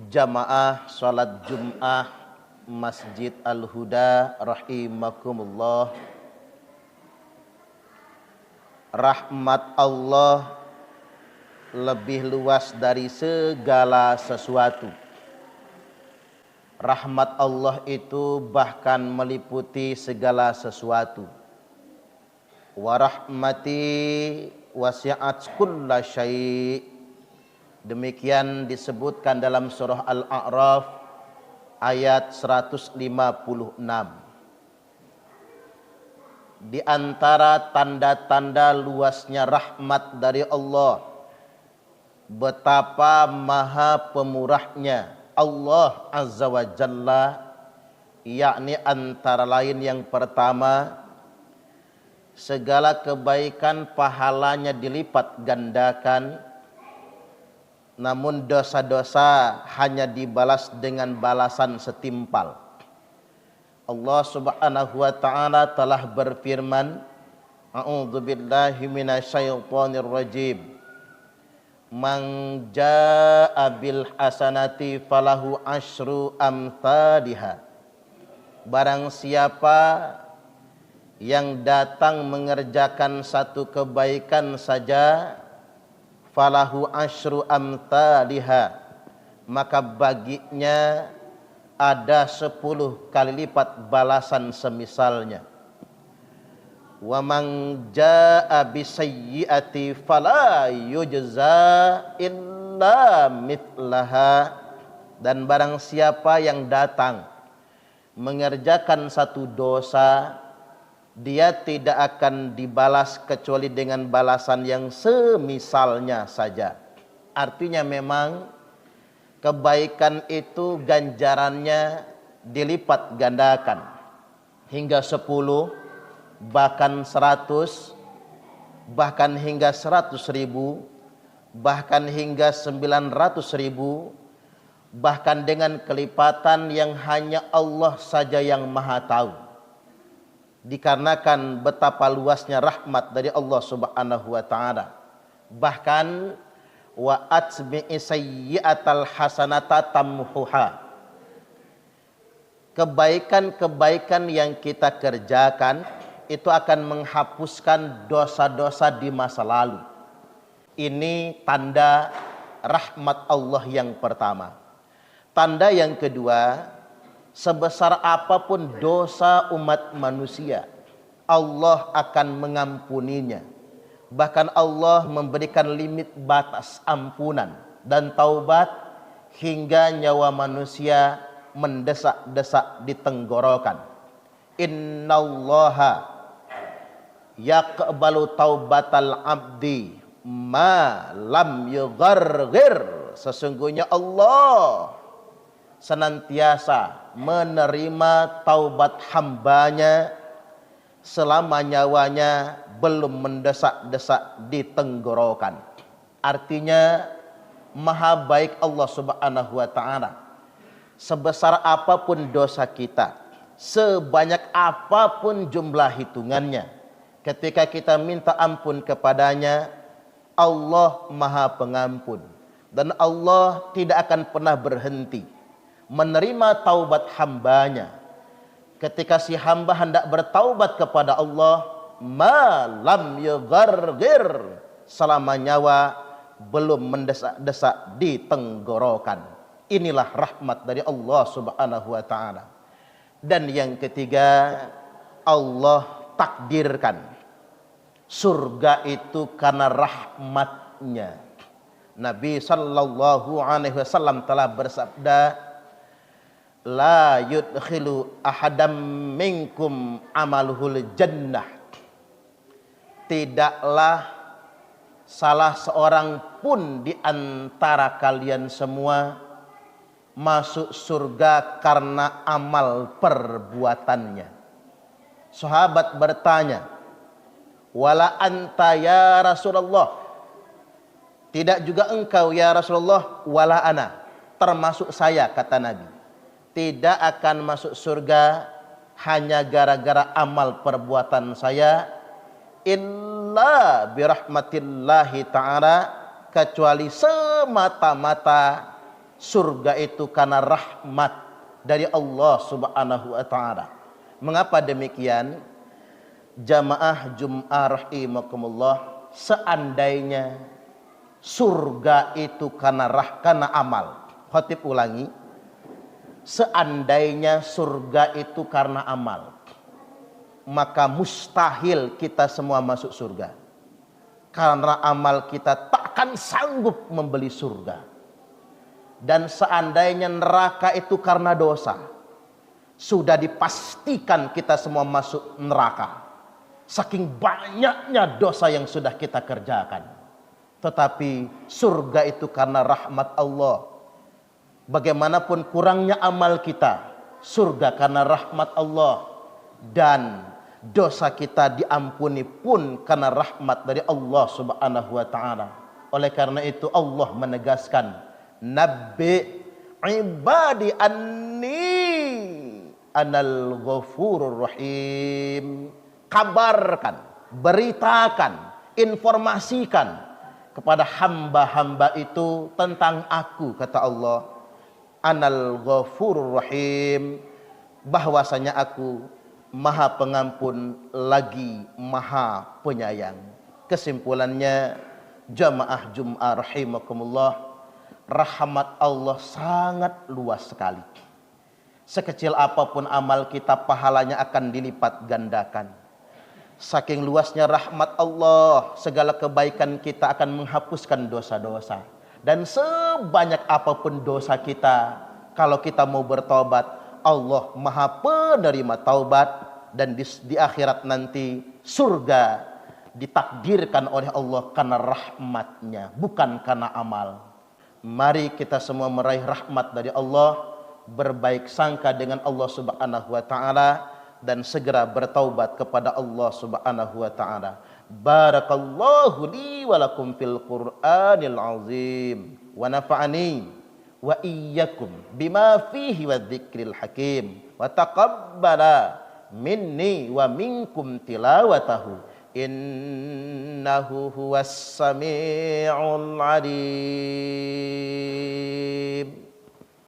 Jamaah salat Jum'ah Masjid Al-Huda rahimakumullah. Rahmat Allah lebih luas dari segala sesuatu. Rahmat Allah itu bahkan meliputi segala sesuatu. Wa rahmati wasi'at kulla syai'. Demikian disebutkan dalam surah Al-A'raf ayat 156. Di antara tanda-tanda luasnya rahmat dari Allah, betapa maha pemurahnya Allah Azza wa Jalla, yakni antara lain yang pertama, segala kebaikan pahalanya dilipat gandakan, namun dosa-dosa hanya dibalas dengan balasan setimpal. Allah Subhanahu wa taala telah berfirman, A'udzubillahi minasyaitonir rajim. Man jaa'a bil hasanati falahu asyru amsalihha. Barang siapa yang datang mengerjakan satu kebaikan saja, falahu asyru amsalihha, maka baginya ada 10 kali lipat balasan semisalnya. Wa man jaa'a bisayyi'ati fala yujza illa mithlaha. Dan barang siapa yang datang mengerjakan satu dosa, dia tidak akan dibalas kecuali dengan balasan yang semisalnya saja. Artinya memang kebaikan itu ganjarannya dilipat gandakan hingga 10, bahkan 100, bahkan hingga 100.000, bahkan hingga 900.000, bahkan dengan kelipatan yang hanya Allah saja yang maha tahu. Dikarenakan betapa luasnya rahmat dari Allah Subhanahu wa taala. Bahkan wa atbi'i sayyi'atal hasanata tamhuha. Kebaikan-kebaikan yang kita kerjakan itu akan menghapuskan dosa-dosa di masa lalu. Ini tanda rahmat Allah yang pertama. Tanda yang kedua, sebesar apapun dosa umat manusia, Allah akan mengampuninya. Bahkan Allah memberikan limit batas ampunan dan taubat hingga nyawa manusia mendesak-desak di tenggorokan. Innallaha yaqbalu taubatal abdi ma lam yugharghir. Sesungguhnya Allah senantiasa menerima taubat hambanya selama nyawanya belum mendesak-desak di tenggorokan. Artinya maha baik Allah Subhanahu wa taala. Sebesar apapun dosa kita, sebanyak apapun jumlah hitungannya, ketika kita minta ampun kepadanya, Allah maha pengampun. Dan Allah tidak akan pernah berhenti menerima taubat hambanya. Ketika si hamba hendak bertaubat kepada Allah, malam yugharghir, selama nyawa belum mendesak-desak di tenggorokan. Inilah rahmat dari Allah Subhanahu wa taala. Dan yang ketiga, Allah takdirkan surga itu karena rahmatnya. Nabi sallallahu alaihi wasallam telah bersabda, la yudkhilu ahadam minkum amaluhul jannah. Tidaklah salah seorang pun di antara kalian semua masuk surga karena amal perbuatannya. Sahabat bertanya, wala anta ya Rasulullah? Tidak juga engkau ya Rasulullah? Wala ana, termasuk saya, kata Nabi. Tidak akan masuk surga hanya gara-gara amal perbuatan saya, illa birahmatillahi ta'ala, kecuali semata-mata surga itu karena rahmat dari Allah Subhanahu wa taala. Mengapa demikian? Jamaah Jum'ah rahimakumullah, seandainya surga itu karena amal. Khatib ulangi. Seandainya surga itu karena amal, maka mustahil kita semua masuk surga. Karena amal kita takkan sanggup membeli surga. Dan seandainya neraka itu karena dosa, sudah dipastikan kita semua masuk neraka. Saking banyaknya dosa yang sudah kita kerjakan. Tetapi surga itu karena rahmat Allah. Bagaimanapun kurangnya amal kita, surga karena rahmat Allah. Dan dosa kita diampuni pun karena rahmat dari Allah Subhanahu wa taala. Oleh karena itu Allah menegaskan, Nabbi ibadi anni anal ghafurur rahim. Kabarkan, beritakan, informasikan kepada hamba-hamba itu tentang aku, kata Allah, anal ghafurur rahim, bahwasanya aku maha pengampun lagi maha penyayang. Kesimpulannya, jamaah Jum'ah rahimakumullah, rahmat Allah sangat luas sekali. Sekecil apapun amal kita, pahalanya akan dilipat gandakan. Saking luasnya rahmat Allah, segala kebaikan kita akan menghapuskan dosa-dosa. Dan sebanyak apapun dosa kita, kalau kita mau bertobat, Allah maha penerima taubat. Dan di akhirat nanti surga ditakdirkan oleh Allah karena rahmatnya, bukan karena amal. Mari kita semua meraih rahmat dari Allah, berbaik sangka dengan Allah Subhanahu wa taala, dan segera bertaubat kepada Allah Subhanahu wa taala. Barakallahu li wa lakum fil Qur'anil azim wa nafa'ani wa iyyakum bima fihi wadh-dhikril hakim wa taqabbala minni wa minkum tilawatahu innahu huwas sami'ul alim.